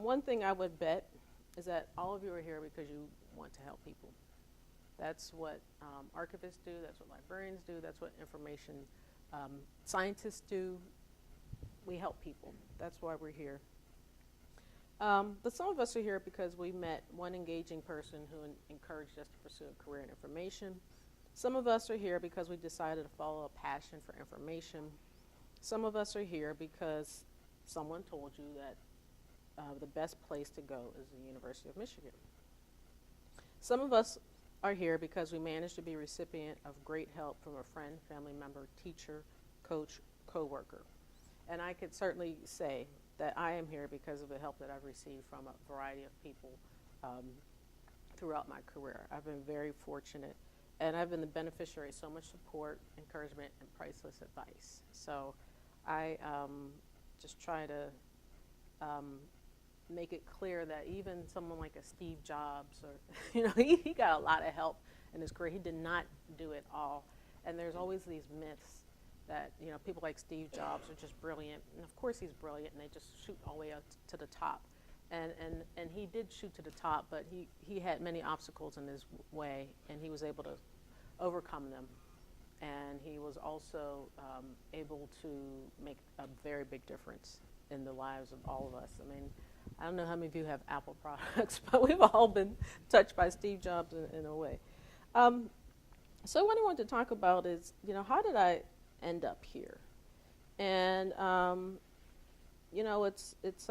one thing I would bet is that all of you are here because you want to help people. That's what archivists do, that's what librarians do, that's what information scientists do. We help people. That's why we're here. But some of us are here because we met one engaging person who encouraged us to pursue a career in information. Some of us are here because we decided to follow a passion for information. Some of us are here because someone told you that the best place to go is the University of Michigan. Some of us are here because we managed to be a recipient of great help from a friend, family member, teacher, coach, coworker. And I could certainly say that I am here because of the help that I've received from a variety of people throughout my career. I've been very fortunate, and I've been the beneficiary of so much support, encouragement, and priceless advice. So I just try to make it clear that even someone like a Steve Jobs, or he got a lot of help in his career. He did not do it all, and there's always these myths that people like Steve Jobs are just brilliant, and of course he's brilliant, and they just shoot all the way up to the top, and he did shoot to the top, but he had many obstacles in his way, and he was able to overcome them, and he was also able to make a very big difference in the lives of all of us. I mean, I don't know how many of you have Apple products, but we've all been touched by Steve Jobs in a way. So what I want to talk about is, how did I end up here? And it's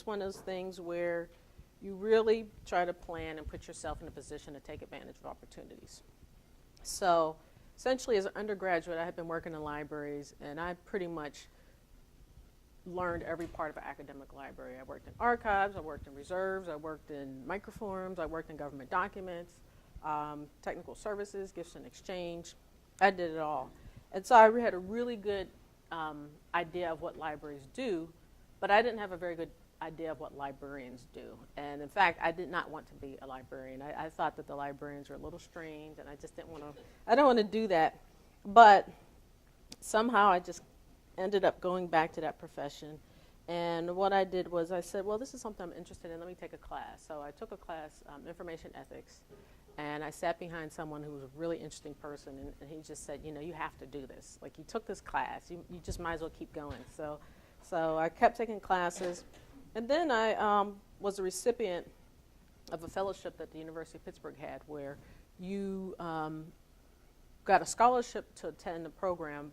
one of those things where you really try to plan and put yourself in a position to take advantage of opportunities. So essentially, as an undergraduate, I had been working in libraries, and I pretty much learned every part of an academic library. I worked in archives, I worked in reserves, I worked in microforms, I worked in government documents, technical services, gifts and exchange. I did it all. And so I had a really good idea of what libraries do, but I didn't have a very good idea of what librarians do. And in fact, I did not want to be a librarian. I thought that the librarians were a little strange, and I just didn't want to, I don't want to do that. But somehow I just ended up going back to that profession. And what I did was I said, well, this is something I'm interested in. Let me take a class. So I took a class, information ethics, and I sat behind someone who was a really interesting person, and he just said, you have to do this. Like, you took this class. You just might as well keep going. So I kept taking classes. And then I was a recipient of a fellowship that the University of Pittsburgh had, where you got a scholarship to attend the program,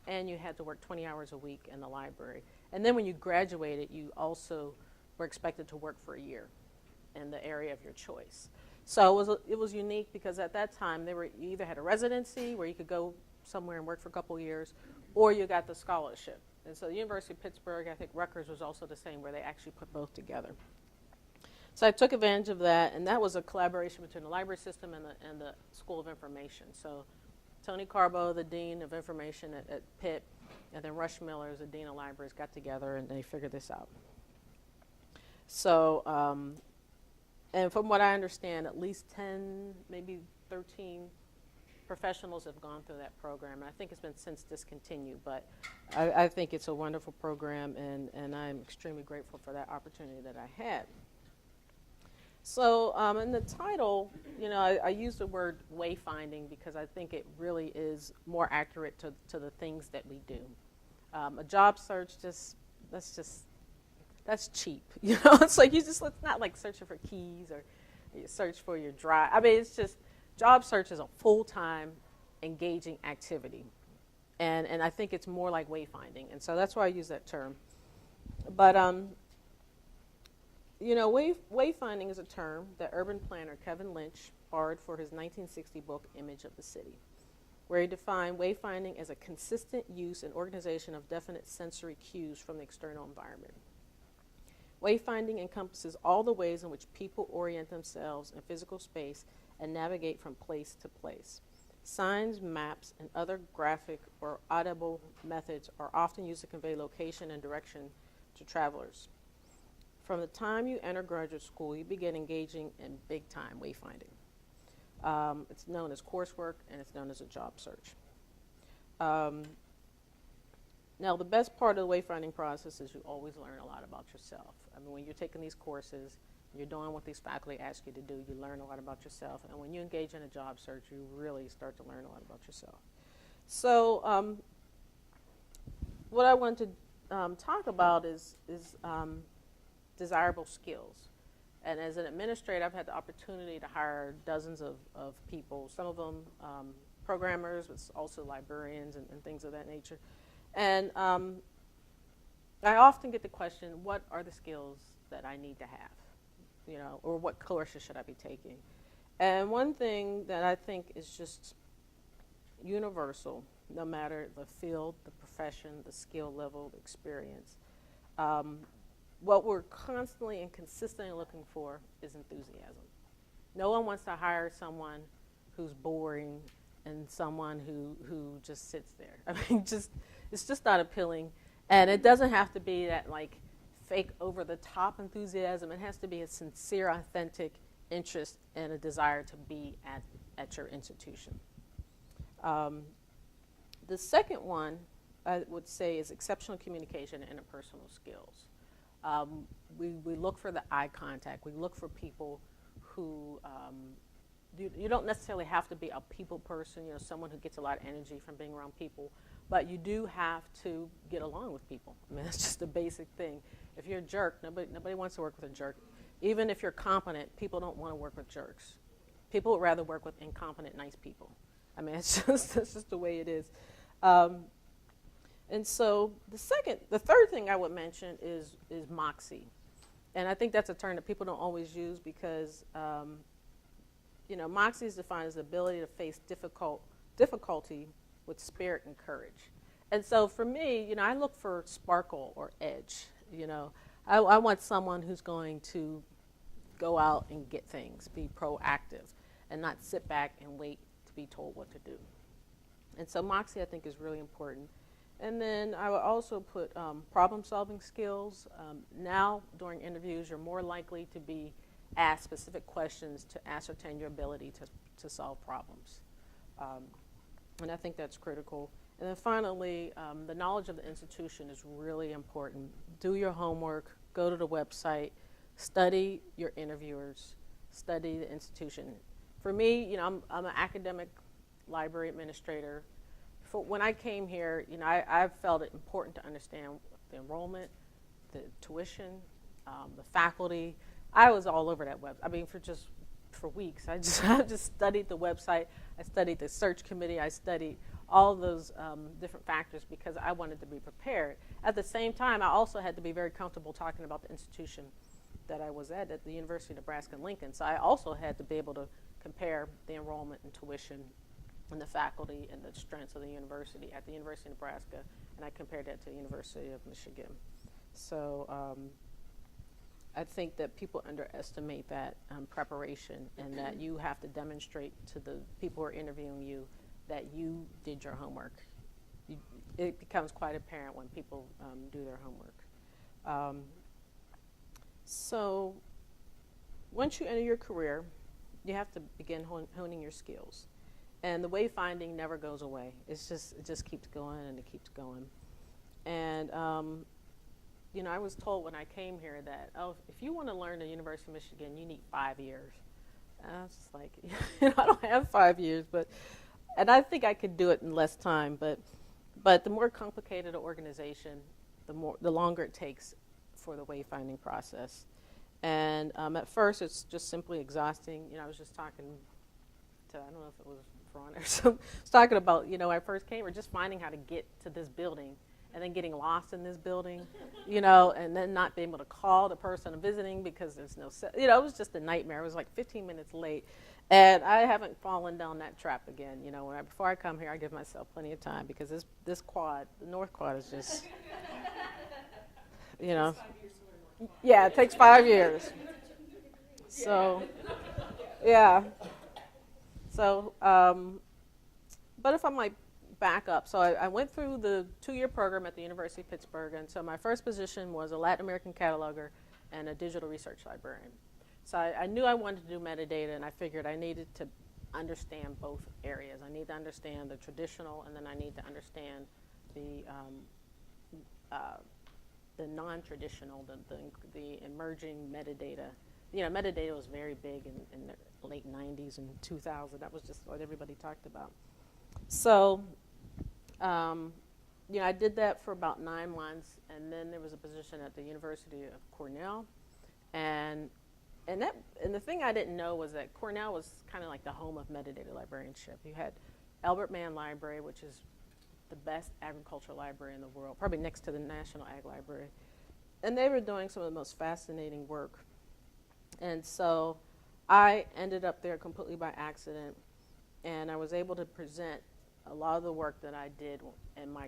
and you had to work 20 hours a week in the library. And then when you graduated, you also were expected to work for a year in the area of your choice. So it was unique because at that time, you either had a residency where you could go somewhere and work for a couple of years, or you got the scholarship. And so the University of Pittsburgh, I think Rutgers was also the same, where they actually put both together. So I took advantage of that, and that was a collaboration between the library system and the School of Information. So Tony Carbo, the Dean of Information at Pitt, and then Rush Miller, the Dean of Libraries, got together and they figured this out. So, and from what I understand, at least 10, maybe 13 professionals have gone through that program. And I think it's been since discontinued, but I think it's a wonderful program, and I'm extremely grateful for that opportunity that I had. So in the title, I use the word wayfinding because I think it really is more accurate to the things that we do. A job search, that's cheap. It's like it's not like searching for keys or you search for your drive. I mean, it's just, job search is a full-time, engaging activity. And I think it's more like wayfinding. And so that's why I use that term. But wayfinding is a term that urban planner Kevin Lynch borrowed for his 1960 book, Image of the City, where he defined wayfinding as a consistent use and organization of definite sensory cues from the external environment. Wayfinding encompasses all the ways in which people orient themselves in physical space and navigate from place to place. Signs, maps, and other graphic or audible methods are often used to convey location and direction to travelers. From the time you enter graduate school, you begin engaging in big-time wayfinding. It's known as coursework, and it's known as a job search. Now, the best part of the wayfinding process is you always learn a lot about yourself. I mean, when you're taking these courses, you're doing what these faculty ask you to do, you learn a lot about yourself. And when you engage in a job search, you really start to learn a lot about yourself. So what I want to talk about is desirable skills. And as an administrator, I've had the opportunity to hire dozens of people, some of them programmers, but also librarians and things of that nature. And I often get the question, what are the skills that I need to have? You know, or what courses should I be taking? And one thing that I think is just universal, no matter the field, the profession, the skill level, the experience, what we're constantly and consistently looking for is enthusiasm. No one wants to hire someone who's boring and someone who just sits there. I mean, it's just not appealing. And it doesn't have to be that like fake over-the-top enthusiasm. It has to be a sincere, authentic interest and a desire to be at your institution. The second one, I would say, is exceptional communication and interpersonal skills. We look for the eye contact. We look for people who, you don't necessarily have to be a people person, you know, someone who gets a lot of energy from being around people, but you do have to get along with people. I mean, that's just a basic thing. If you're a jerk, nobody wants to work with a jerk. Even if you're competent, people don't want to work with jerks. People would rather work with incompetent, nice people. I mean, that's just the way it is. And so the third thing I would mention is Moxie. And I think that's a term that people don't always use because, you know, Moxie is defined as the ability to face difficulty with spirit and courage. And so for me, you know, I look for sparkle or edge. You know, I want someone who's going to go out and get things, be proactive, and not sit back and wait to be told what to do. And so Moxie, I think, is really important. And then I would also put problem-solving skills. Now, during interviews, you're more likely to be asked specific questions to ascertain your ability to solve problems. And I think that's critical. And then finally, the knowledge of the institution is really important. Do your homework, go to the website, study your interviewers, study the institution. For me, you know, I'm an academic library administrator. When I came here, you know, I felt it important to understand the enrollment, the tuition, the faculty. I was all over that website. I mean, for weeks, I just studied the website. I studied the search committee. I studied all those different factors because I wanted to be prepared. At the same time, I also had to be very comfortable talking about the institution that I was at the University of Nebraska in Lincoln. So I also had to be able to compare the enrollment and tuition and the faculty and the strengths of the university at the University of Nebraska, and I compared that to the University of Michigan. So I think that people underestimate that preparation and that you have to demonstrate to the people who are interviewing you that you did your homework. It becomes quite apparent when people do their homework. So once you enter your career, you have to begin honing your skills. And the wayfinding never goes away. It just keeps going and it keeps going. And you know, I was told when I came here that, oh, if you want to learn at the University of Michigan, you need 5 years. And I was just like, you know, I don't have 5 years, and I think I could do it in less time. But the more complicated an organization, the longer it takes for the wayfinding process. And at first, it's just simply exhausting. You know, I was just talking to, I don't know if it was Ron or something, I was talking about, you know, when I first came here, just finding how to get to this building and then getting lost in this building, you know, and then not being able to call the person I'm visiting because there's no, you know, it was just a nightmare. I was like 15 minutes late. And I haven't fallen down that trap again. You know, before I come here, I give myself plenty of time because this quad, the North Quad is just, you know. Yeah, it takes 5 years. So, yeah. So, but if I might back up. So I went through the 2-year program at the University of Pittsburgh, and so my first position was a Latin American cataloger and a digital research librarian. So I knew I wanted to do metadata, and I figured I needed to understand both areas. I need to understand the traditional, and then I need to understand the the non-traditional, the emerging metadata. Metadata was very big in the late 90s and 2000. That was just what everybody talked about. So, I did that for about 9 months, and then there was a position at the University of Cornell, and the thing I didn't know was that Cornell was kind of like the home of metadata librarianship. You had Albert Mann Library, which is the best agricultural library in the world, probably next to the National Ag Library. And they were doing some of the most fascinating work. And so I ended up there completely by accident, and I was able to present a lot of the work that I did in my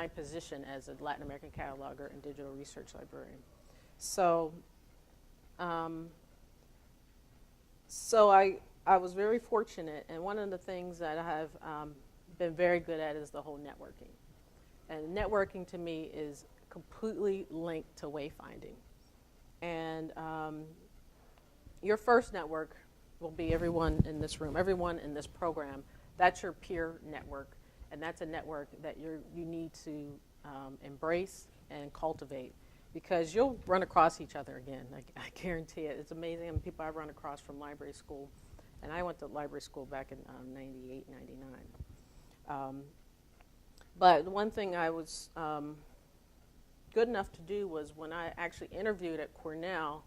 position as a Latin American cataloger and digital research librarian. So I was very fortunate, and one of the things that I have been very good at is the whole networking. And networking to me is completely linked to wayfinding. And your first network will be everyone in this room, everyone in this program. That's your peer network, and that's a network that you need to embrace and cultivate, because you'll run across each other again. I guarantee it. It's amazing how many people I've run across from library school, and I went to library school back in 98, 99. But one thing I was good enough to do was, when I actually interviewed at Cornell,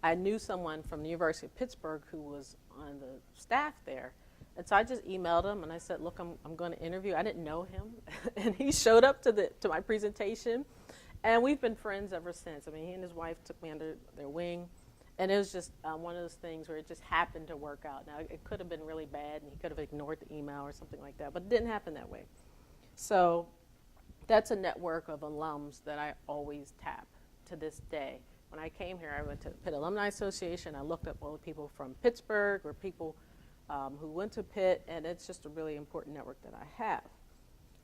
I knew someone from the University of Pittsburgh who was on the staff there. And so I just emailed him and I said, look, I'm going to interview. I didn't know him. And he showed up to my presentation. And we've been friends ever since. I mean, he and his wife took me under their wing. And it was just one of those things where it just happened to work out. Now, it could have been really bad, and he could have ignored the email or something like that. But it didn't happen that way. So that's a network of alums that I always tap to this day. When I came here, I went to Pitt Alumni Association. I looked up all the people from Pittsburgh or people who went to Pitt, and it's just a really important network that I have.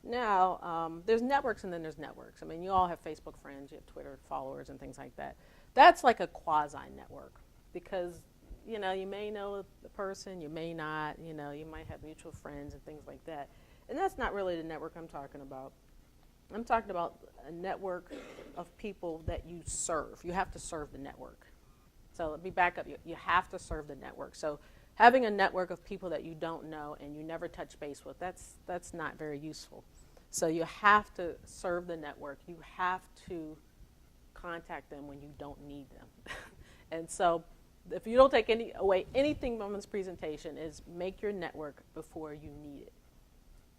Now, there's networks and then there's networks. I mean, you all have Facebook friends, you have Twitter followers and things like that. That's like a quasi-network, because, you may know the person, you may not, you might have mutual friends and things like that. And that's not really the network I'm talking about. I'm talking about a network of people that you serve. You have to serve the network. So let me back up. You have to serve the network. So having a network of people that you don't know and you never touch base with, that's not very useful. So you have to serve the network. You have to contact them when you don't need them. And so if you don't take away anything from this presentation, is make your network before you need it.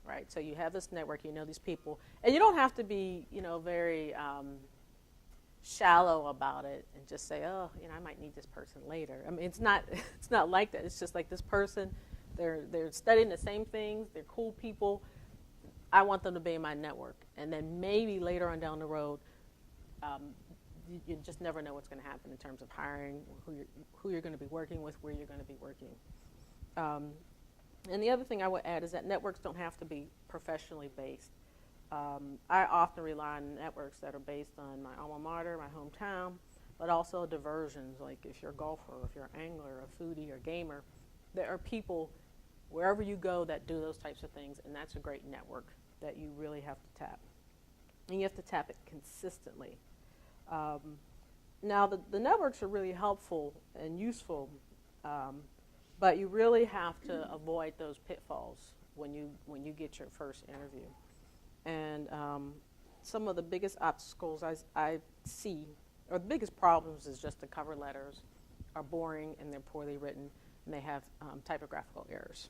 Right, so you have this network, you know these people, and you don't have to be, very shallow about it and just say, oh, I might need this person later. I mean, it's not like that. It's just like, this person, they're studying the same things, they're cool people. I want them to be in my network, and then maybe later on down the road, you just never know what's going to happen in terms of hiring, who you're going to be working with, where you're going to be working. And the other thing I would add is that networks don't have to be professionally based. I often rely on networks that are based on my alma mater, my hometown, but also diversions, like if you're a golfer, or if you're an angler, a foodie, or gamer. There are people wherever you go that do those types of things, and that's a great network that you really have to tap. And you have to tap it consistently. Now, the networks are really helpful and useful, but you really have to avoid those pitfalls when you get your first interview. And some of the biggest obstacles I see, or the biggest problems, is just the cover letters are boring and they're poorly written and they have typographical errors.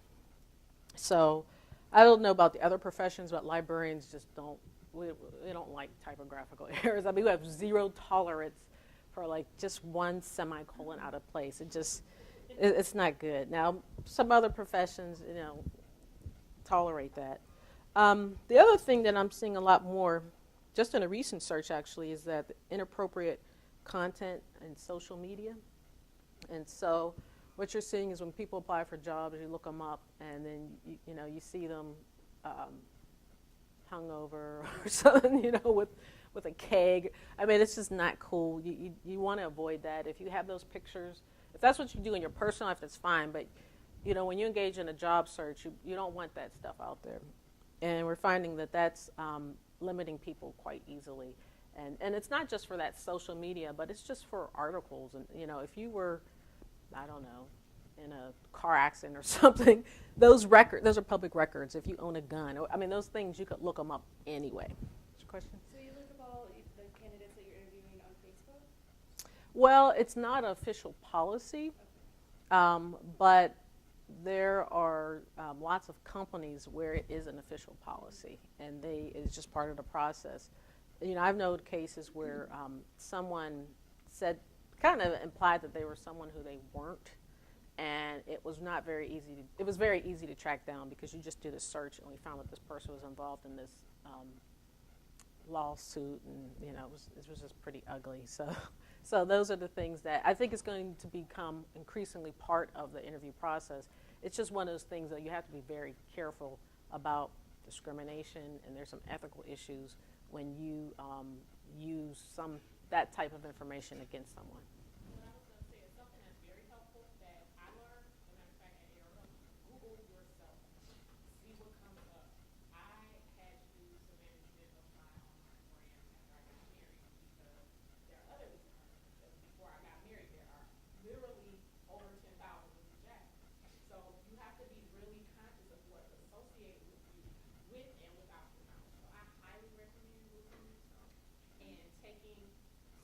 So I don't know about the other professions, but librarians just don't like typographical errors. I mean, we have zero tolerance for like just one semicolon out of place. It's not good. Now, some other professions, tolerate that. The other thing that I'm seeing a lot more, just in a recent search actually, is that inappropriate content in social media. And so what you're seeing is when people apply for jobs, you look them up, and then you see them hungover or something, with a keg. I mean, it's just not cool. You want to avoid that. If you have those pictures, if that's what you do in your personal life, that's fine. But when you engage in a job search, you don't want that stuff out there. And we're finding that that's limiting people quite easily. And it's not just for that social media, but it's just for articles. And, if you were, I don't know, in a car accident or something, those are public records. If you own a gun, those things, you could look them up anyway. What's your question? So you look up all the candidates that you're interviewing on Facebook? Well, it's not official policy, but there are lots of companies where it is an official policy, and it's just part of the process. I've known cases where someone said, kind of implied that they were someone who they weren't, and it was not very easy. It was very easy to track down because you just did a search, and we found that this person was involved in this lawsuit, and it was just pretty ugly. So those are the things that I think is going to become increasingly part of the interview process. It's just one of those things that you have to be very careful about discrimination, and there's some ethical issues when you use that type of information against someone. What I was going to say is something that's very helpful that I learned, as a matter of fact, at Arizona, Google yourself. See what comes up. I had to do some management of my online brand after I got married because there are others. Before I got married, there are literally over 10,000 Lucy Jackson. So you have to be really conscious of what's associated with you with and without your knowledge. So I highly recommend looking yourself and taking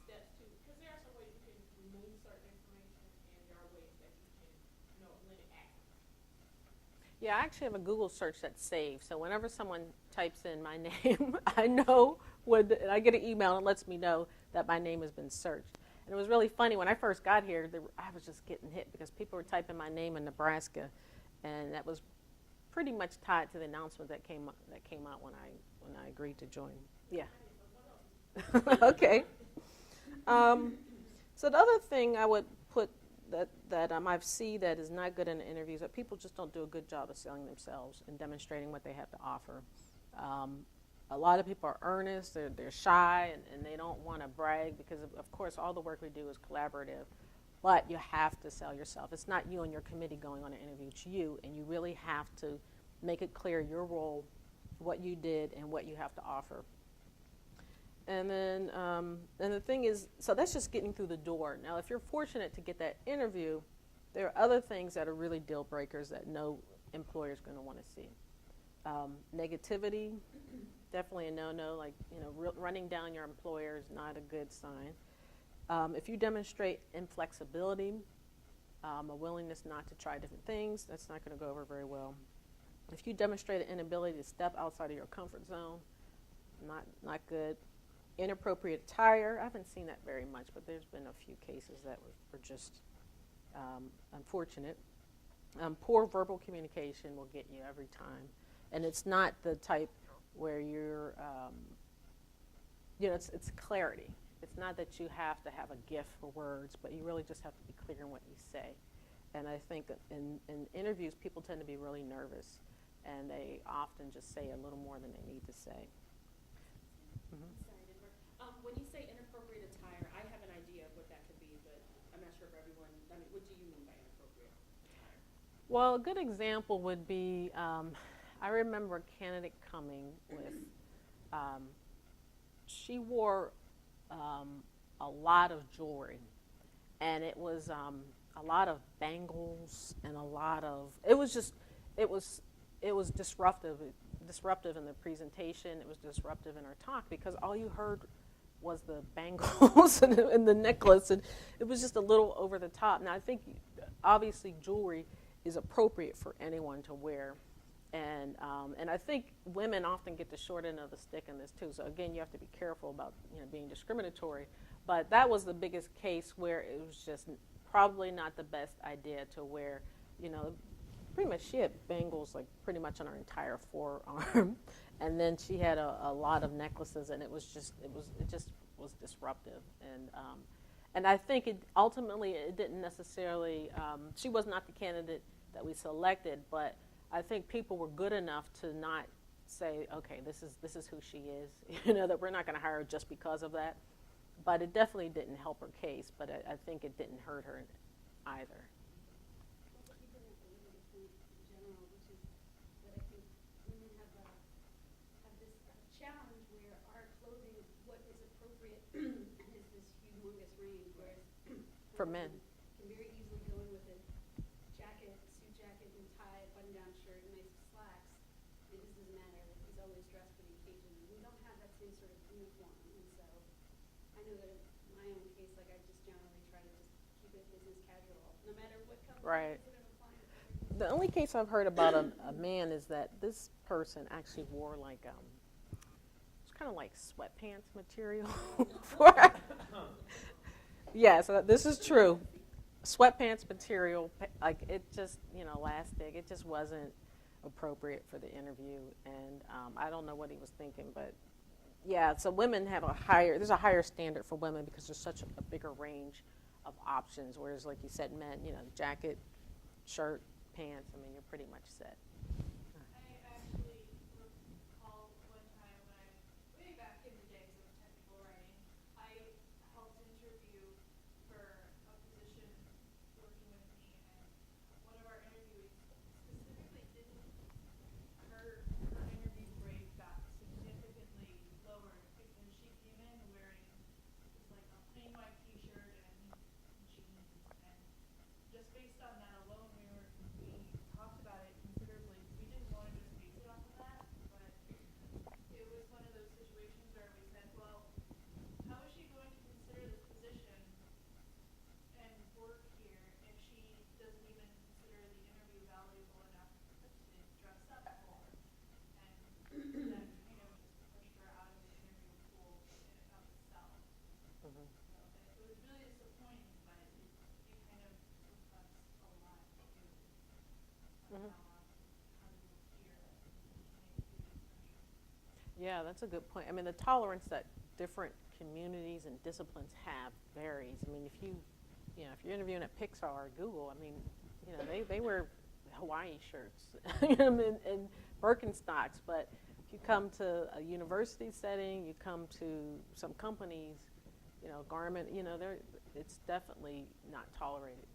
steps to, because there are some ways you can remove certain information, and there are ways that you can, limit access. Yeah, I actually have a Google search that's saved. So whenever someone types in my name, I know and I get an email and it lets me know that my name has been searched. And it was really funny when I first got here. I was just getting hit because people were typing my name in Nebraska, and that was pretty much tied to the announcement that came out when I agreed to join. Yeah. Okay. So the other thing I would put that I see that is not good in the interviews, that people just don't do a good job of selling themselves and demonstrating what they have to offer. A lot of people are earnest, they're shy, and they don't want to brag because, of course, all the work we do is collaborative, but you have to sell yourself. It's not you and your committee going on an interview, it's you, and you really have to make it clear your role, what you did, and what you have to offer. And then and the thing is, so that's just getting through the door. Now, if you're fortunate to get that interview, there are other things that are really deal breakers that no employer is going to want to see. Negativity, definitely a no-no. Like, running down your employer is not a good sign. If you demonstrate inflexibility, a willingness not to try different things, that's not going to go over very well. If you demonstrate an inability to step outside of your comfort zone, not good. Inappropriate attire, I haven't seen that very much, but there's been a few cases that were just unfortunate. Poor verbal communication will get you every time. And it's not the type where you're, it's clarity. It's not that you have to have a gift for words, but you really just have to be clear in what you say. And I think in interviews, people tend to be really nervous, and they often just say a little more than they need to say. Mm-hmm. When you say inappropriate attire, I have an idea of what that could be, but I'm not sure if everyone, what do you mean by inappropriate attire? Well, a good example would be, I remember a candidate coming with, she wore a lot of jewelry, and it was a lot of bangles and a lot of, it was disruptive in the presentation. It was disruptive in our talk because all you heard was the bangles and the necklace, and it was just a little over the top. Now, I think obviously jewelry is appropriate for anyone to wear, and I think women often get the short end of the stick in this too. So again, you have to be careful about being discriminatory. But that was the biggest case where it was just probably not the best idea to wear, pretty much she had bangles like pretty much on her entire forearm, and then she had a lot of necklaces, and it just was disruptive, and I think ultimately it didn't necessarily. She was not the candidate that we selected, but I think people were good enough to not say, okay, this is who she is, that we're not going to hire her just because of that. But it definitely didn't help her case, but I think it didn't hurt her either. Challenge where our clothing, what is appropriate for men. Can very easily go in with a jacket, suit jacket and tie, button-down shirt, and nice slacks. It just doesn't matter. Like, he's always dressed for the occasion. We don't have that same sort of uniform, and so I know that in my own case, like I just generally try to just keep it business casual, no matter what company Right. it is that I'm applying to. The only case I've heard about a man is that this person actually wore like it's kind of like sweatpants material for. Yeah, so this is true. Sweatpants material, like it just elastic. It just wasn't appropriate for the interview, and I don't know what he was thinking, but yeah. So women have there's a higher standard for women because there's such a bigger range of options. Whereas, like you said, men, jacket, shirt, pants. I mean, you're pretty much set. I actually recall one time when way back in the days of technical writing, I helped interview for a position working with me, and one of our interviewees specifically didn't, her interview grade got significantly lowered because she came in wearing just like a plain white t-shirt and jeans, and just based on that alone, we talked about it considerably. We didn't want to just base it off of that, but it was one of those situations where we said, well, how is she going to consider this position and work here if she doesn't even consider the interview valuable enough to dress up for? And that kind of just pushed her out of the interview pool in and of itself. Mm-hmm. So it was really disappointing, but it kind of reflects a lot too. Mhm. How we look here that we can make a big impression. Yeah, that's a good point. I mean, the tolerance that different communities and disciplines have varies. I mean, if you're interviewing at Pixar or Google, I mean, they wear Hawaii shirts, and Birkenstocks. But if you come to a university setting, you come to some companies, garment, it's definitely not tolerated.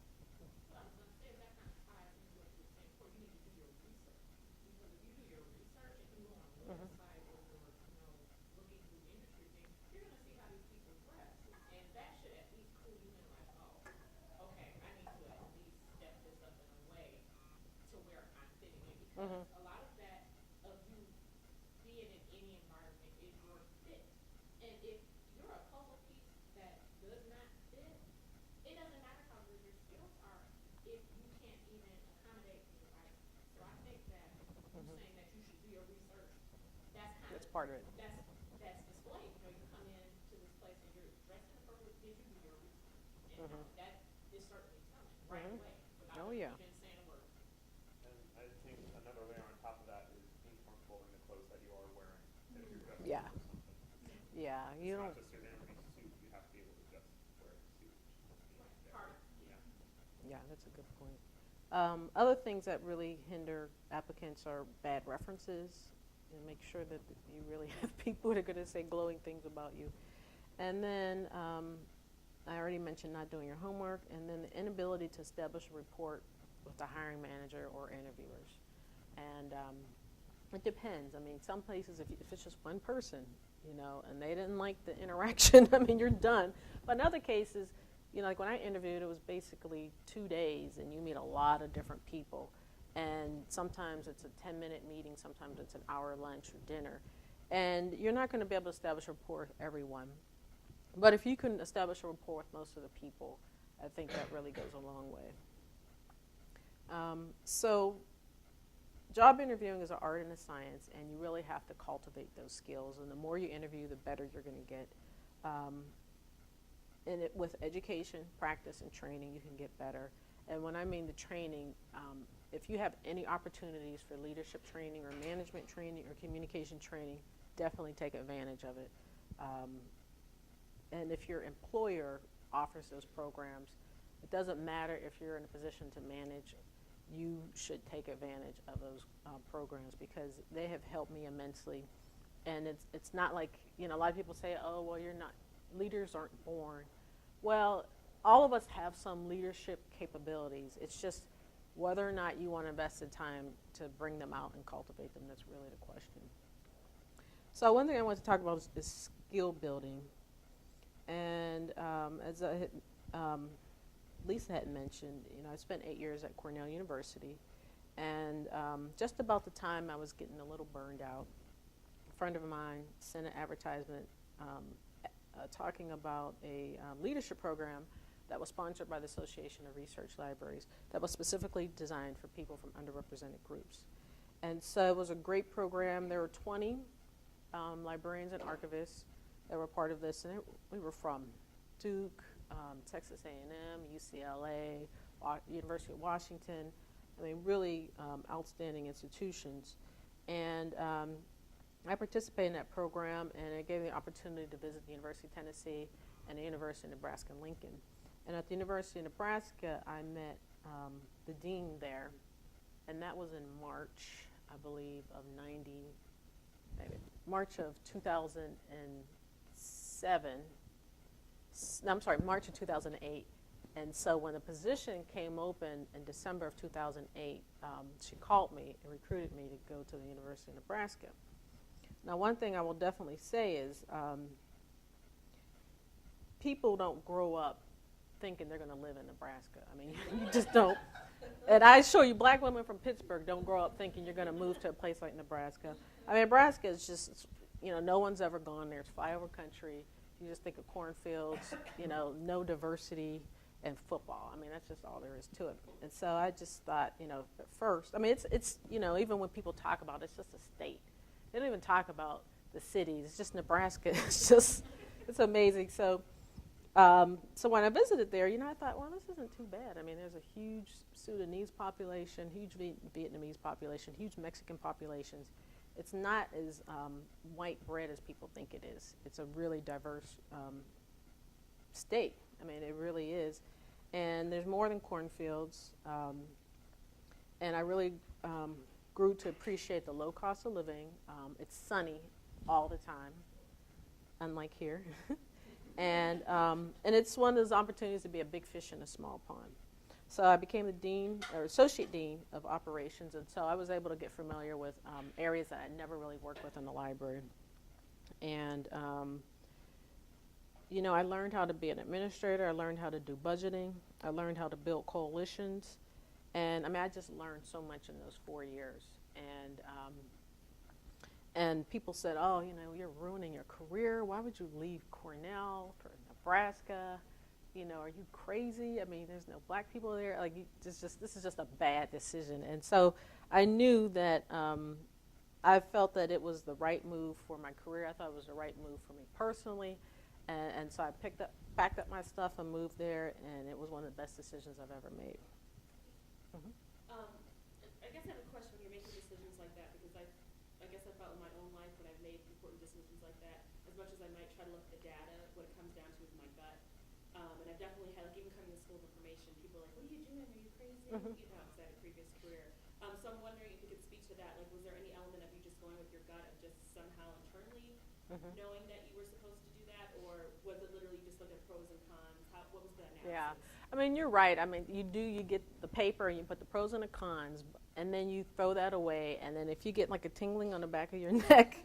Well, I was going to say that kind of ties into what you were saying before. You need to do your research. Because if you do your research and you go on the Mhm. website or you're, looking through industry things, you're going to see how these people dress. And that should at least clue you in like, oh, okay, I need to at least step this up in a way to where I'm fitting in. Because Mhm. a lot of that, of you being in any environment, is your fit. And if you're a puzzle piece that does not fit, it doesn't matter how good your skills are if you can't even accommodate the environment. So I think that you Mhm. saying that you should do your research, that's kind That's of part of it. that's displayed. You come in to this place and you're dressed inappropriately. Did you do your research? And Mhm. that is certainly telling right Mhm. away without Oh, yeah. even saying a word. And I think another layer on top of that is being comfortable in the clothes that you are wearing. If you're dressing Yeah. for something, Yeah, you it's don't. not just your interview suit. You have to be able to just wear a suit. Party. Yeah. Yeah, that's a good point. Other things that really hinder applicants are bad references. Make sure that you really have people that are going to say glowing things about you. And then I already mentioned not doing your homework, and then the inability to establish a rapport with the hiring manager or interviewers. And it depends. I mean, some places, if it's just one person, and they didn't like the interaction, I mean, you're done. But in other cases, like when I interviewed, it was basically 2 days, and you meet a lot of different people. And sometimes it's a 10-minute meeting, sometimes it's an hour lunch or dinner. And you're not going to be able to establish a rapport with everyone. But if you can establish a rapport with most of the people, I think that really goes a long way. So job interviewing is an art and a science, and you really have to cultivate those skills. And the more you interview, the better you're going to get. And with education, practice, and training, you can get better. And when I mean the training, if you have any opportunities for leadership training or management training or communication training, definitely take advantage of it. And if your employer offers those programs, it doesn't matter if you're in a position to manage, you should take advantage of those programs because they have helped me immensely. And it's not like, a lot of people say, oh, well, leaders aren't born. Well, all of us have some leadership capabilities. It's just whether or not you want to invest the time to bring them out and cultivate them. That's really the question. So one thing I want to talk about is skill building. And as I had Lisa had mentioned, I spent 8 years at Cornell University, and just about the time I was getting a little burned out, a friend of mine sent an advertisement talking about a leadership program that was sponsored by the Association of Research Libraries that was specifically designed for people from underrepresented groups. And so it was a great program. There were 20 librarians and archivists that were part of this, and we were from Duke, Texas A&M, UCLA, University of Washington. I mean, really outstanding institutions. And I participated in that program, and it gave me the opportunity to visit the University of Tennessee and the University of Nebraska in Lincoln. And at the University of Nebraska, I met the dean there, and that was in March, I believe, of March of 2007. No, I'm sorry, March of 2008. And so when the position came open in December of 2008, she called me and recruited me to go to the University of Nebraska. Now, one thing I will definitely say is people don't grow up thinking they're going to live in Nebraska. I mean, you just don't. And I assure you, black women from Pittsburgh don't grow up thinking you're going to move to a place like Nebraska. I mean, Nebraska is just, no one's ever gone there. It's flyover country. You just think of cornfields, no diversity, and football. I mean, that's just all there is to it. And so I just thought, at first, I mean, it's even when people talk about it, it's just a state. They don't even talk about the cities. It's just Nebraska. It's amazing. So when I visited there, I thought, well, this isn't too bad. I mean, there's a huge Sudanese population, huge Vietnamese population, huge Mexican populations. It's not as white bread as people think it is. It's a really diverse state. I mean, it really is. And there's more than cornfields. And I really grew to appreciate the low cost of living. It's sunny all the time, unlike here. And it's one of those opportunities to be a big fish in a small pond. So I became the dean, or associate dean of operations, and so I was able to get familiar with areas that I never really worked with in the library. And I learned how to be an administrator. I learned how to do budgeting. I learned how to build coalitions. And I mean, I just learned so much in those 4 years. And people said, oh, you're ruining your career. Why would you leave Cornell for Nebraska? Are you crazy? I mean, there's no black people there. Like, this is just a bad decision. And so I knew that I felt that it was the right move for my career. I thought it was the right move for me personally. And so I packed up my stuff and moved there, and it was one of the best decisions I've ever made. Mm-hmm. I guess I have a question when you're making decisions like that, because I guess I felt in my own life when I've made important decisions like that, as much as I might try to look at the data, what it comes down to is my gut. And I've definitely had, like, even coming to school of information, people are like, what are you doing? Are you crazy? Mm-hmm. Because I had a previous career. So I'm wondering if you could speak to that. Like, was there any element of you just going with your gut of just somehow internally knowing that you were supposed to do that, or was it literally just like a pros and cons? What was the analysis? Yeah. I mean, you're right. I mean, you get the paper and you put the pros and the cons, and then you throw that away, and then if you get like a tingling on the back of your neck,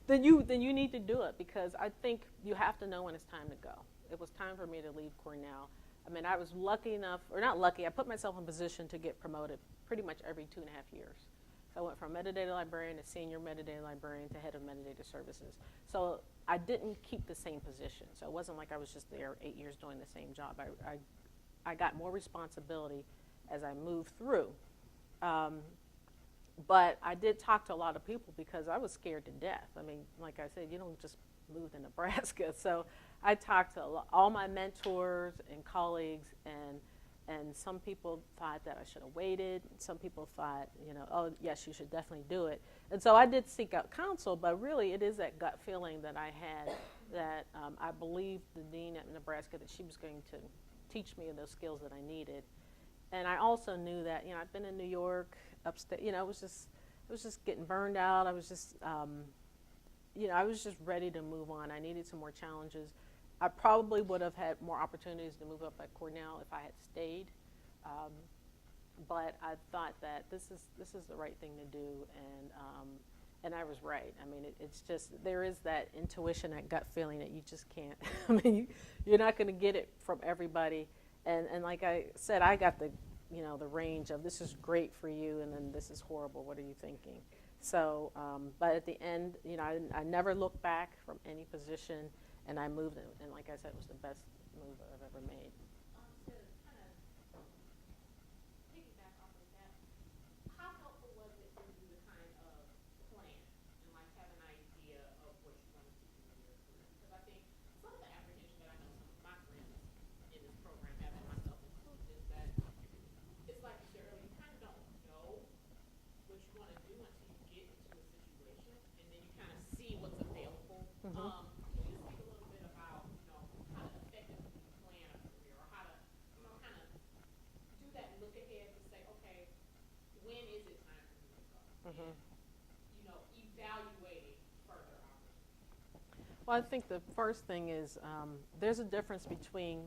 then you need to do it, because I think you have to know when it's time to go. It was time for me to leave Cornell. I mean, I was lucky enough, or not lucky, I put myself in position to get promoted pretty much every 2.5 years. So I went from metadata librarian to senior metadata librarian to head of metadata services. So I didn't keep the same position. So it wasn't like I was just there 8 years doing the same job. I got more responsibility as I moved through. But I did talk to a lot of people because I was scared to death. I mean, like I said, you don't just move to Nebraska. So I talked to all my mentors and colleagues, and some people thought that I should have waited. Some people thought, oh, yes, you should definitely do it. And so I did seek out counsel, but really it is that gut feeling that I had that I believed the dean at Nebraska that she was going to teach me those skills that I needed. And I also knew that, I've been in New York, upstate, I was just getting burned out. I was just, I was just ready to move on. I needed some more challenges. I probably would have had more opportunities to move up at Cornell if I had stayed. But I thought that this is the right thing to do, and I was right. I mean, it's just, there is that intuition, that gut feeling that you just can't. I mean, you're not going to get it from everybody. And like I said, I got the, you know, the range of this is great for you, and then this is horrible. What are you thinking? So, but at the end, you know, I never looked back from any position, and I moved, and like I said, it was the best move I've ever made. To kind of piggyback off of that, how helpful was it for you to kind of plan and like have an idea of what you wanted to do in your career? Because I think some of the apprehension that I know some of my friends in this program have, and myself included, is that it's like you said earlier, you kind of don't know what you want to do until you get into a situation, and then you kind of see what's available. Can you speak a little bit about, you know, how to effectively plan a career, or how to, you know, kind of do that look ahead to say, okay, when is it time for me to go? And, you know, evaluating further opportunities. Well, I think the first thing is there's a difference between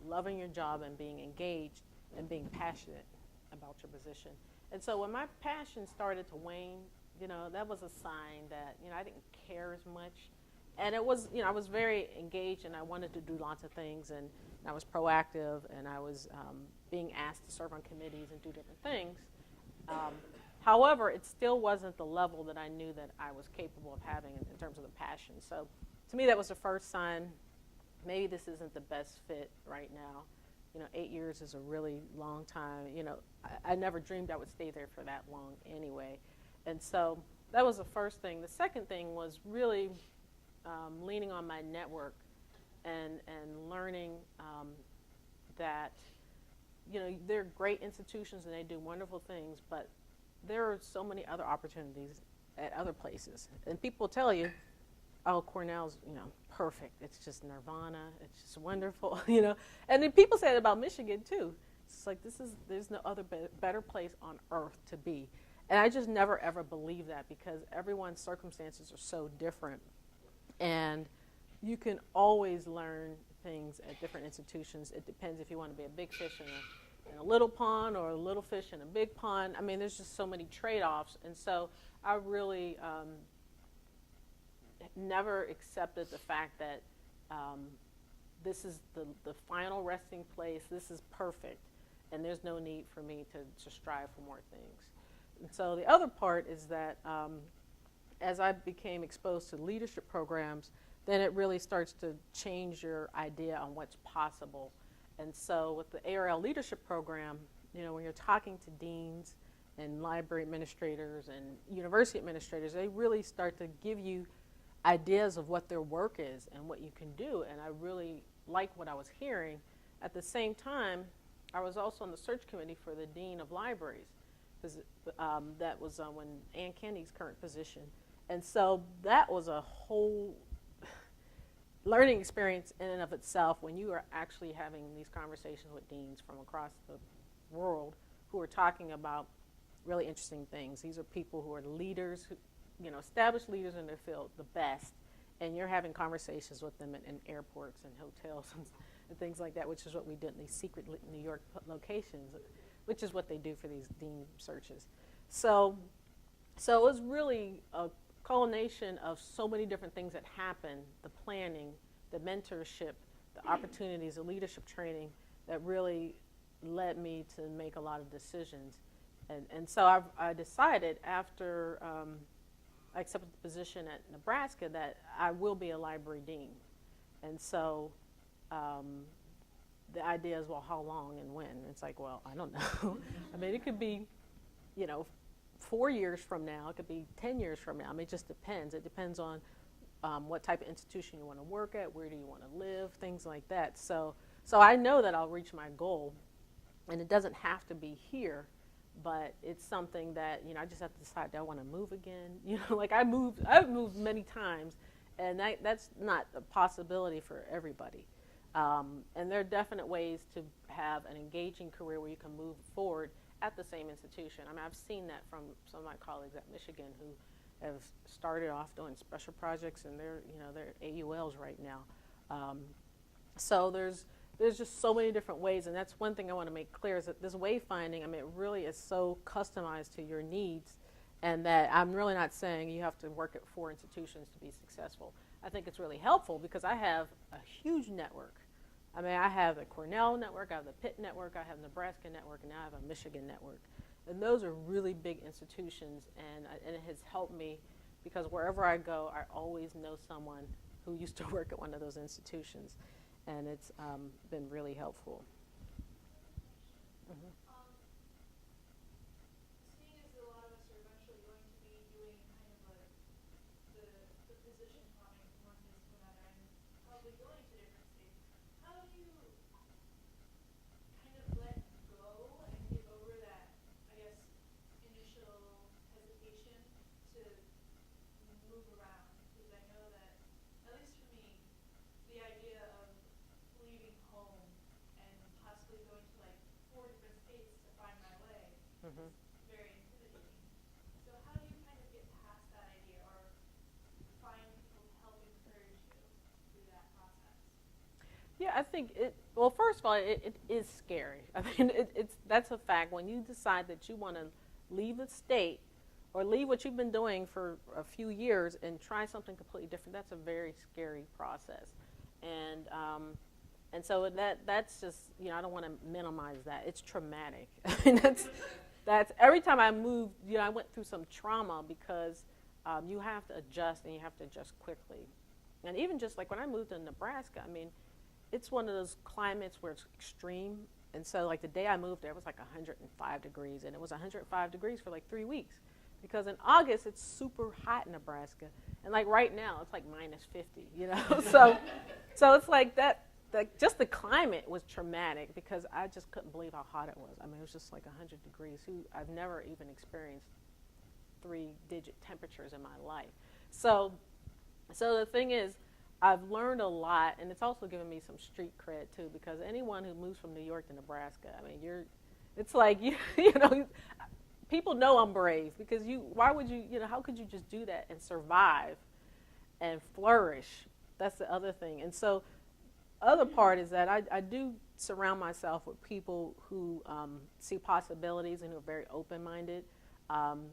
loving your job and being engaged and being passionate about your position. And so when my passion started to wane, you know, that was a sign that, you know, I didn't care as much. And it was, you know, I was very engaged, and I wanted to do lots of things, and I was proactive, and I was being asked to serve on committees and do different things. However, it still wasn't the level that I knew that I was capable of having in terms of the passion. So to me, that was the first sign, maybe this isn't the best fit right now. You know, 8 years is a really long time. You know, I never dreamed I would stay there for that long anyway. And so that was the first thing. The second thing was really leaning on my network and learning that, you know, they're great institutions and they do wonderful things, but there are so many other opportunities at other places. And people tell you, oh, Cornell's, you know, perfect. It's just nirvana. It's just wonderful, you know. And then people say it about Michigan too. It's like there's no other better place on earth to be. And I just never ever believe that, because everyone's circumstances are so different. And you can always learn things at different institutions. It depends if you want to be a big fish in a little pond or a little fish in a big pond. I mean, there's just so many trade-offs. And so I really never accepted the fact that this is the final resting place. This is perfect, and there's no need for me to strive for more things. And so the other part is that as I became exposed to leadership programs, then it really starts to change your idea on what's possible. And so with the ARL leadership program, you know, when you're talking to deans and library administrators and university administrators, they really start to give you ideas of what their work is and what you can do. And I really like what I was hearing. At the same time, I was also on the search committee for the dean of libraries, because that was when Ann Kenny's current position. And so that was a whole learning experience in and of itself, when you are actually having these conversations with deans from across the world who are talking about really interesting things. These are people who are leaders, who, you know, established leaders in their field, the best, and you're having conversations with them in airports and hotels and things like that, which is what we did in these secret New York locations, which is what they do for these dean searches. So it was really a culmination of so many different things that happened: the planning, the mentorship, the opportunities, the leadership training, that really led me to make a lot of decisions. And so I decided, after I accepted the position at Nebraska, that I will be a library dean. And so the idea is, well, how long and when? And it's like, well, I don't know. I mean, it could be, you know, 4 years from now. It could be 10 years from now. I mean, it just depends. It depends on what type of institution you want to work at, where do you want to live, things like that. So I know that I'll reach my goal, and it doesn't have to be here, but it's something that, you know, I just have to decide, do I want to move again? You know, like I've moved many times, and that's not a possibility for everybody. And there are definite ways to have an engaging career where you can move forward at the same institution. I mean, I've seen that from some of my colleagues at Michigan who have started off doing special projects, and they're AULs right now. So there's just so many different ways, and that's one thing I want to make clear, is that this wayfinding, I mean, it really is so customized to your needs, and that I'm really not saying you have to work at 4 institutions to be successful. I think it's really helpful because I have a huge network I mean, I have the Cornell Network, I have the Pitt Network, I have Nebraska Network, and now I have a Michigan Network. And those are really big institutions, and it has helped me because wherever I go, I always know someone who used to work at one of those institutions, and it's been really helpful. Mm-hmm. Seeing as a lot of us are eventually going to be doing kind of like the position hopping from one place to another and probably going to different states, how do you kind of let go and get over that, I guess, initial hesitation to move around? Because I know that, at least for me, the idea of leaving home and possibly going to like 4 different states to find my way Mm-hmm. is very intimidating. So how do you kind of get past that idea or find people to help encourage you through that process? Yeah, I think well, first of all, it is scary. I mean, that's a fact. When you decide that you want to leave a state or leave what you've been doing for a few years and try something completely different, that's a very scary process. And so that's just, I don't want to minimize that. It's traumatic. I mean, that's every time I moved, I went through some trauma because you have to adjust and you have to adjust quickly. And even just like when I moved to Nebraska, I mean, it's one of those climates where it's extreme. And so like the day I moved there, it was like 105 degrees. And it was 105 degrees for like 3 weeks. Because in August, it's super hot in Nebraska. And like right now, it's like minus 50, So it's like that, just the climate was traumatic because I just couldn't believe how hot it was. I mean, it was just like 100 degrees. I've never even experienced 3-digit temperatures in my life. So the thing is, I've learned a lot, and it's also given me some street cred too, because anyone who moves from New York to Nebraska, I mean, it's like, people know I'm brave because why would you, how could you just do that and survive and flourish? That's the other thing. And so other part is that I do surround myself with people who see possibilities and who are very open-minded. And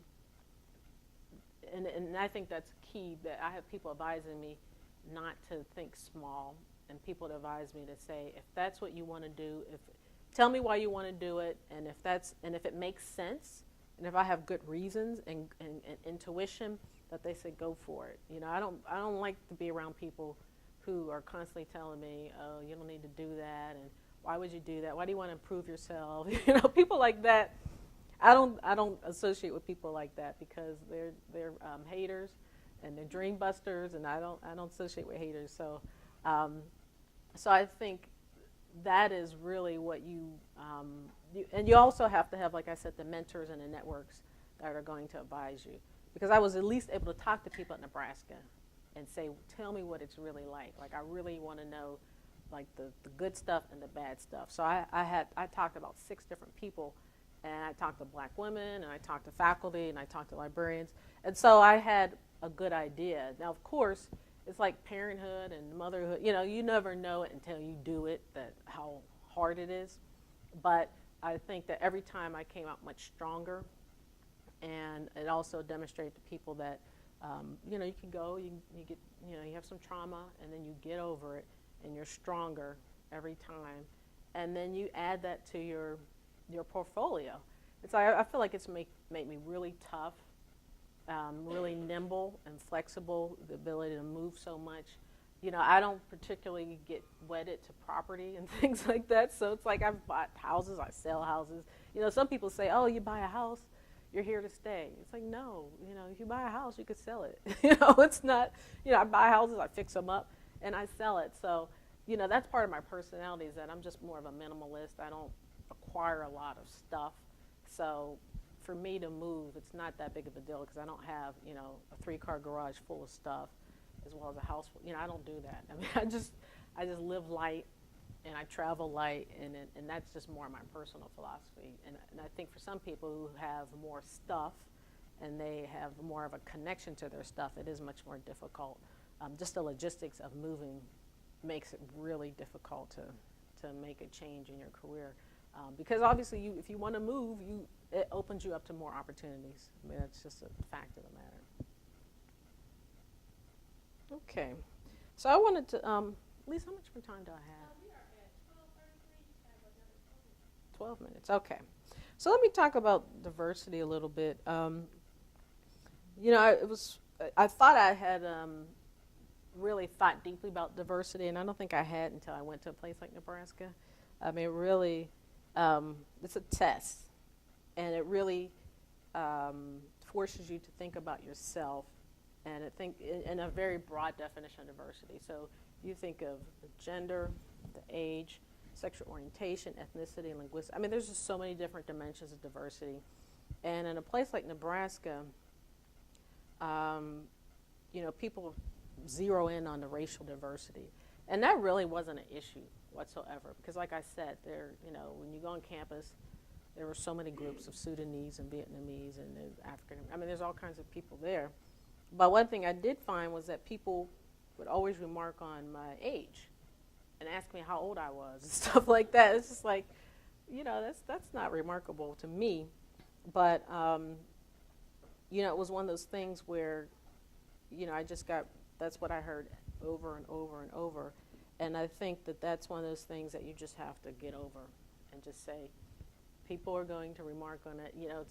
I think that's key, that I have people advising me not to think small, and people to advise me to say, if that's what you want to do, tell me why you want to do it, and if it makes sense, and if I have good reasons and intuition, that they say go for it. I don't like to be around people who are constantly telling me, oh, you don't need to do that, and why would you do that? Why do you want to improve yourself? People like that. I don't associate with people like that because they're haters and they're dream busters, and I don't associate with haters. So I think that is really what and you also have to have, like I said, the mentors and the networks that are going to advise you. Because I was at least able to talk to people in Nebraska and say, tell me what it's really like. Like, I really want to know, like, the good stuff and the bad stuff. So I talked to about 6 different people, and I talked to black women, and I talked to faculty, and I talked to librarians. And so I had a good idea. Now, of course, it's like parenthood and motherhood. You never know it until you do it, how hard it is. But I think that every time I came out much stronger, and it also demonstrated to people that, you can go, you get, you have some trauma, and then you get over it, and you're stronger every time. And then you add that to your portfolio. It's like, I feel like it's made me really tough, really nimble and flexible, the ability to move so much. I don't particularly get wedded to property and things like that. So it's like I've bought houses, I sell houses. Some people say, oh, you buy a house, you're here to stay. It's like, no, if you buy a house, you could sell it. It's not, I buy houses, I fix them up, and I sell it. So, that's part of my personality, is that I'm just more of a minimalist. I don't acquire a lot of stuff. So for me to move, it's not that big of a deal because I don't have, a 3-car garage full of stuff as well as a house full. I don't do that. I mean, I just live light, and I travel light, and that's just more my personal philosophy. And I think for some people who have more stuff and they have more of a connection to their stuff, it is much more difficult. Just the logistics of moving makes it really difficult to make a change in your career. Because obviously, if you want to move, it opens you up to more opportunities. I mean, that's just a fact of the matter. Okay. So I wanted to, Lisa, how much more time do I have? We are at 12 minutes. Okay. So let me talk about diversity a little bit. You know, I thought I had really thought deeply about diversity, and I don't think I had until I went to a place like Nebraska. I mean, really, it's a test, and it really forces you to think about yourself, and I think in a very broad definition of diversity. So you think of the gender, the age, sexual orientation, ethnicity, and linguistics. I mean, there's just so many different dimensions of diversity. And in a place like Nebraska, you know, people zero in on the racial diversity. And that really wasn't an issue whatsoever. Because like I said, you know, when you go on campus, there were so many groups of Sudanese and Vietnamese and African. I mean, there's all kinds of people there. But one thing I did find was that people would always remark on my age and ask me how old I was and stuff like that. It's just like, you know, that's not remarkable to me. But, you know, it was one of those things where, you know, that's what I heard over and over and over. And I think that that's one of those things that you just have to get over and just say, people are going to remark on it. You know,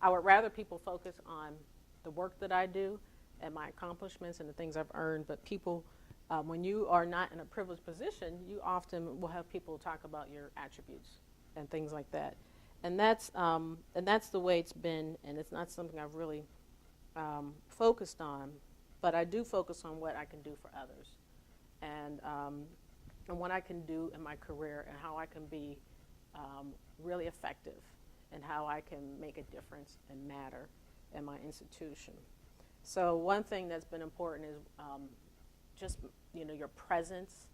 I would rather people focus on the work that I do and my accomplishments and the things I've earned. But people, when you are not in a privileged position, you often will have people talk about your attributes and things like that. And that's the way it's been, and it's not something I've really focused on, but I do focus on what I can do for others, and what I can do in my career, and how I can be really effective, and how I can make a difference and matter in my institution. So one thing that's been important is just, you know, your presence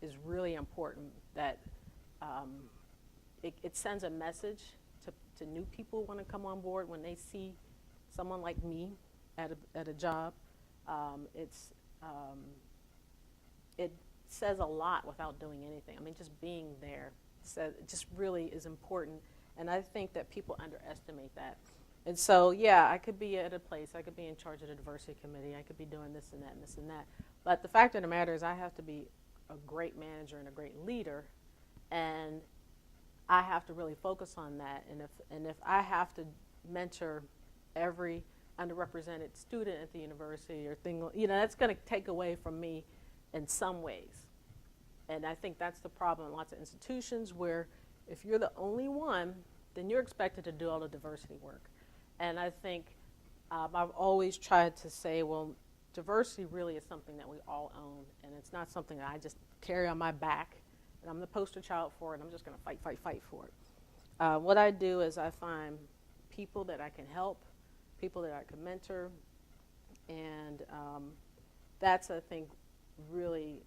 is really important. That it sends a message to new people who want to come on board when they see someone like me at a job. It says a lot without doing anything. I mean, just being there just really is important, and I think that people underestimate that. And so, yeah, I could be at a place, I could be in charge of the diversity committee, I could be doing this and that and this and that. But the fact of the matter is I have to be a great manager and a great leader, and I have to really focus on that. And if I have to mentor every underrepresented student at the university or thing, you know, that's going to take away from me in some ways. And I think that's the problem in lots of institutions, where if you're the only one, then you're expected to do all the diversity work. And I think I've always tried to say, well, diversity really is something that we all own, and it's not something that I just carry on my back, and I'm the poster child for it, and I'm just going to fight for it. What I do is I find people that I can help, people that I can mentor, and that's, I think, really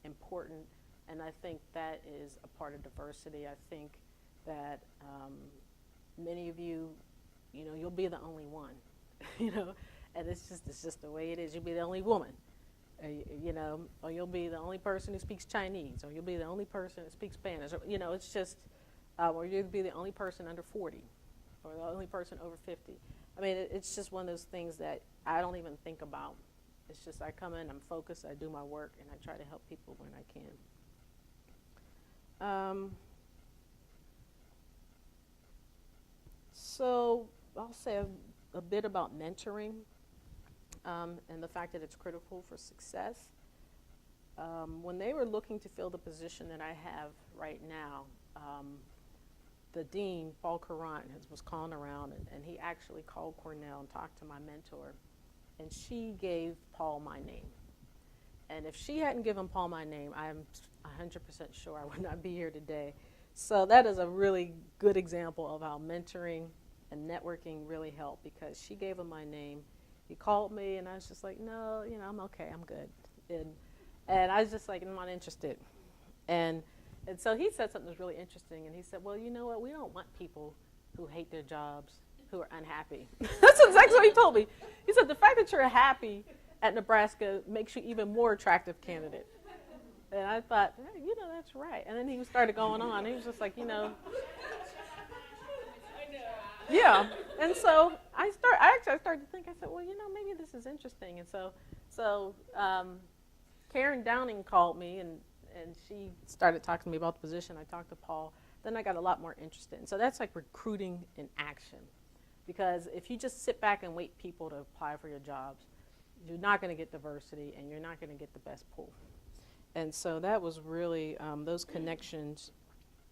important, and I think that is a part of diversity. I think that many of you, you know, you'll be the only one, you know, and it's just the way it is. You'll be the only woman, you know, or you'll be the only person who speaks Chinese, or you'll be the only person that speaks Spanish, or, you know, it's just, or you'll be the only person under 40, or the only person over 50. I mean, it's just one of those things that I don't even think about. It's just I come in, I'm focused, I do my work, and I try to help people when I can. So I'll say a bit about mentoring and the fact that it's critical for success. When they were looking to fill the position that I have right now, the dean, Paul Courant, was calling around, and he actually called Cornell and talked to my mentor, and she gave Paul my name. And if she hadn't given Paul my name, I'm 100% sure I would not be here today. So that is a really good example of how mentoring and networking really help, because she gave him my name. He called me, and I was just like, no, you know, I'm okay, I'm good. And I was just like, I'm not interested. And so he said something that was really interesting, and he said, well, you know what, we don't want people who hate their jobs, who are unhappy. That's exactly what he told me. He said, the fact that you're happy at Nebraska makes you even more attractive candidate. And I thought, hey, you know, that's right. And then he started going on. He was just like, you know. Yeah. And so I started to think, I said, well, you know, maybe this is interesting. And so Karen Downing called me, and she started talking to me about the position. I talked to Paul. then I got a lot more interested. And so that's like recruiting in action. Because if you just sit back and wait people to apply for your jobs, you're not going to get diversity and you're not going to get the best pool. And so that was really, those connections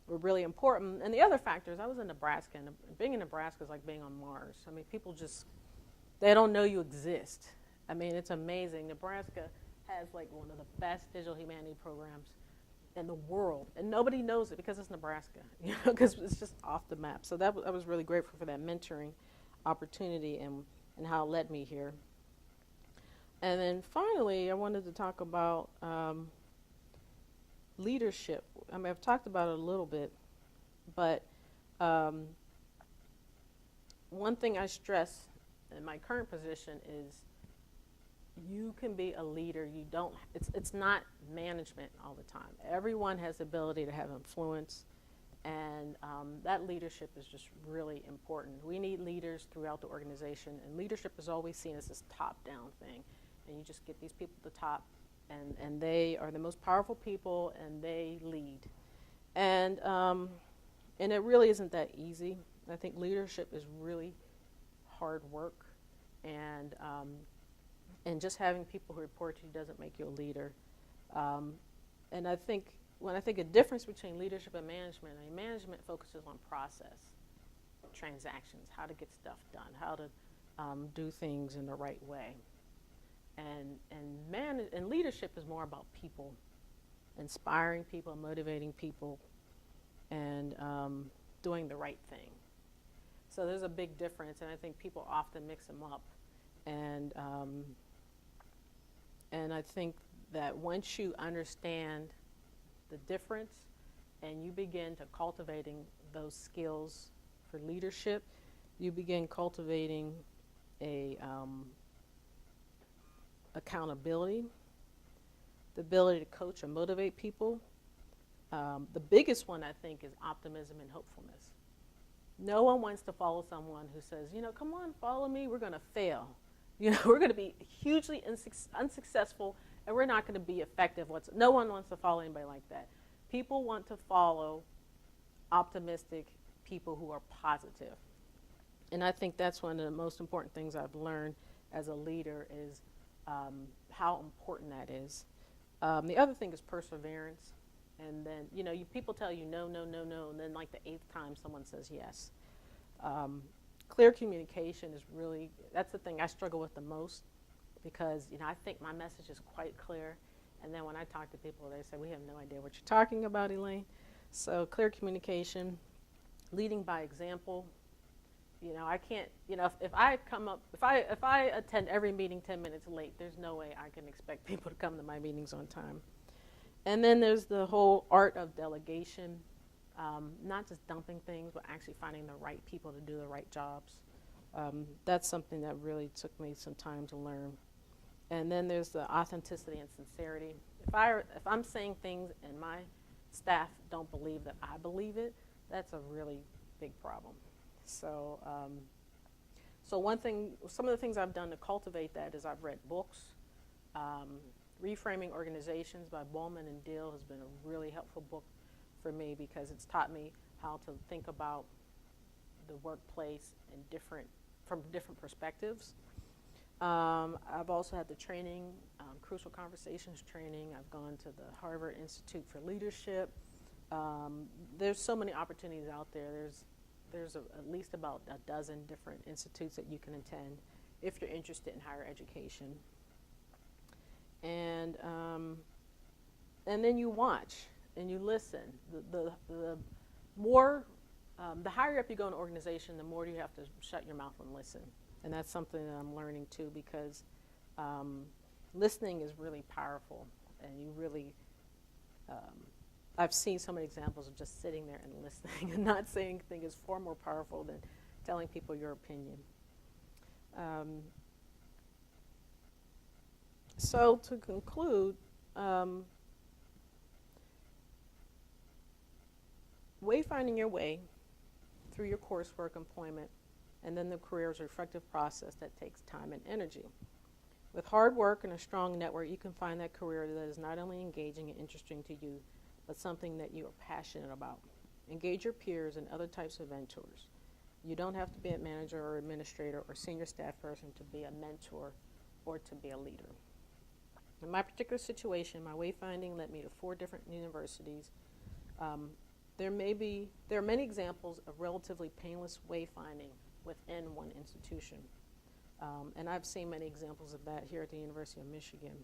were really important. And the other factors, I was in Nebraska, and being in Nebraska is like being on Mars. I mean, people just, they don't know you exist. I mean, it's amazing. Nebraska has like one of the best digital humanity programs in the world, and nobody knows it because it's Nebraska, you know, because it's just off the map. So that I was really grateful for that mentoring opportunity and how it led me here. And then finally, I wanted to talk about leadership. I mean, I've talked about it a little bit, but one thing I stress in my current position is you can be a leader. You don't, it's not management all the time. Everyone has the ability to have influence, and that leadership is just really important. We need leaders throughout the organization, and leadership is always seen as this top-down thing, and you just get these people at the top, and they are the most powerful people, and they lead. And it really isn't that easy. I think leadership is really hard work, and just having people who report to you doesn't make you a leader. And I think when I think a difference between leadership and management, I mean, management focuses on process, transactions, how to get stuff done, how to do things in the right way. And leadership is more about people, inspiring people, motivating people, and doing the right thing. So there's a big difference, and I think people often mix them up. And I think that once you understand the difference and you begin to cultivating those skills for leadership, you begin cultivating accountability, the ability to coach and motivate people. The biggest one, I think, is optimism and hopefulness. No one wants to follow someone who says, you know, come on, follow me, we're going to fail. You know, we're going to be hugely unsuccessful, and we're not going to be effective. No one wants to follow anybody like that. People want to follow optimistic people who are positive. And I think that's one of the most important things I've learned as a leader is how important that is. The other thing is perseverance. And then, you know, people tell you no, no, no, no, and then like the 8th time someone says yes. Clear communication is really, that's the thing I struggle with the most because, you know, I think my message is quite clear. And then when I talk to people, they say, we have no idea what you're talking about, Elaine. So clear communication, leading by example. You know, I can't, you know, if I attend every meeting 10 minutes late, there's no way I can expect people to come to my meetings on time. And then there's the whole art of delegation. Not just dumping things, but actually finding the right people to do the right jobs. That's something that really took me some time to learn. And then there's the authenticity and sincerity. If I'm saying things and my staff don't believe that I believe it, that's a really big problem. So, some of the things I've done to cultivate that is I've read books. Reframing Organizations by Bowman and Deal has been a really helpful book for me because it's taught me how to think about the workplace from different perspectives. I've also had the training, Crucial Conversations training. I've gone to the Harvard Institute for Leadership. There's so many opportunities out there. There's at least about a dozen different institutes that you can attend if you're interested in higher education. And then you watch and you listen. The higher up you go in an organization, the more you have to shut your mouth and listen. And that's something that I'm learning too because listening is really powerful. And you really, I've seen so many examples of just sitting there and listening and not saying anything is far more powerful than telling people your opinion. So to conclude, wayfinding your way through your coursework, employment, and then the career is a reflective process that takes time and energy. With hard work and a strong network, you can find that career that is not only engaging and interesting to you, but something that you are passionate about. Engage your peers and other types of mentors. You don't have to be a manager or administrator or senior staff person to be a mentor or to be a leader. In my particular situation, my wayfinding led me to 4 different universities. There are many examples of relatively painless wayfinding within one institution. And I've seen many examples of that here at the University of Michigan.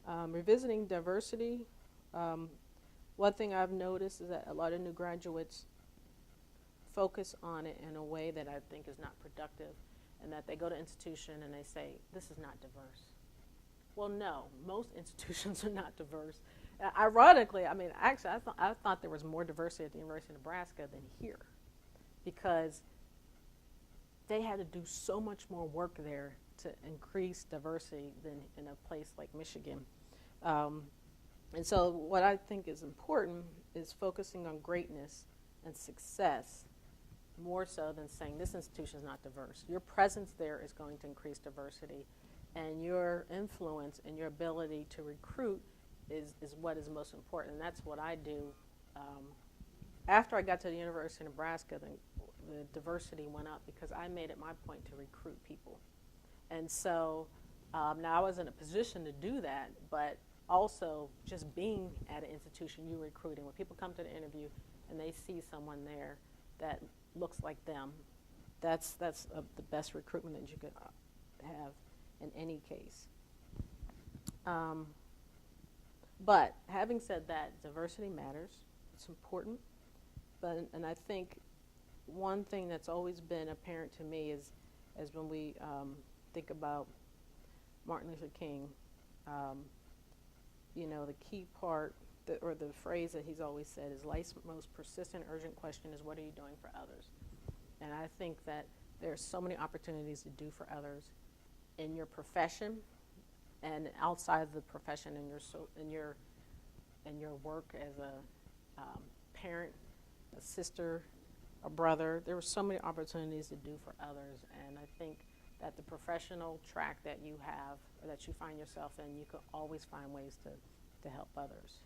Revisiting diversity, one thing I've noticed is that a lot of new graduates focus on it in a way that I think is not productive, and that they go to institution and they say, this is not diverse. Well, no, most institutions are not diverse. Ironically, I mean, actually, I thought there was more diversity at the University of Nebraska than here, because they had to do so much more work there to increase diversity than in a place like Michigan. And so what I think is important is focusing on greatness and success more so than saying this institution is not diverse. Your presence there is going to increase diversity, and your influence and your ability to recruit is what is most important. And that's what I do. After I got to the University of Nebraska, the diversity went up because I made it my point to recruit people. And so now I was in a position to do that, but also just being at an institution, you're recruiting. When people come to the interview and they see someone there that looks like them, that's the best recruitment that you could have in any case. But having said that, diversity matters. It's important. And I think one thing that's always been apparent to me is when we think about Martin Luther King, you know, the key part or the phrase that he's always said is life's most persistent, urgent question is, what are you doing for others? And I think that there's so many opportunities to do for others in your profession and outside of the profession, in your work as a parent, a sister, a brother. There were so many opportunities to do for others, and I think that the professional track that you have, or that you find yourself in, you can always find ways to help others.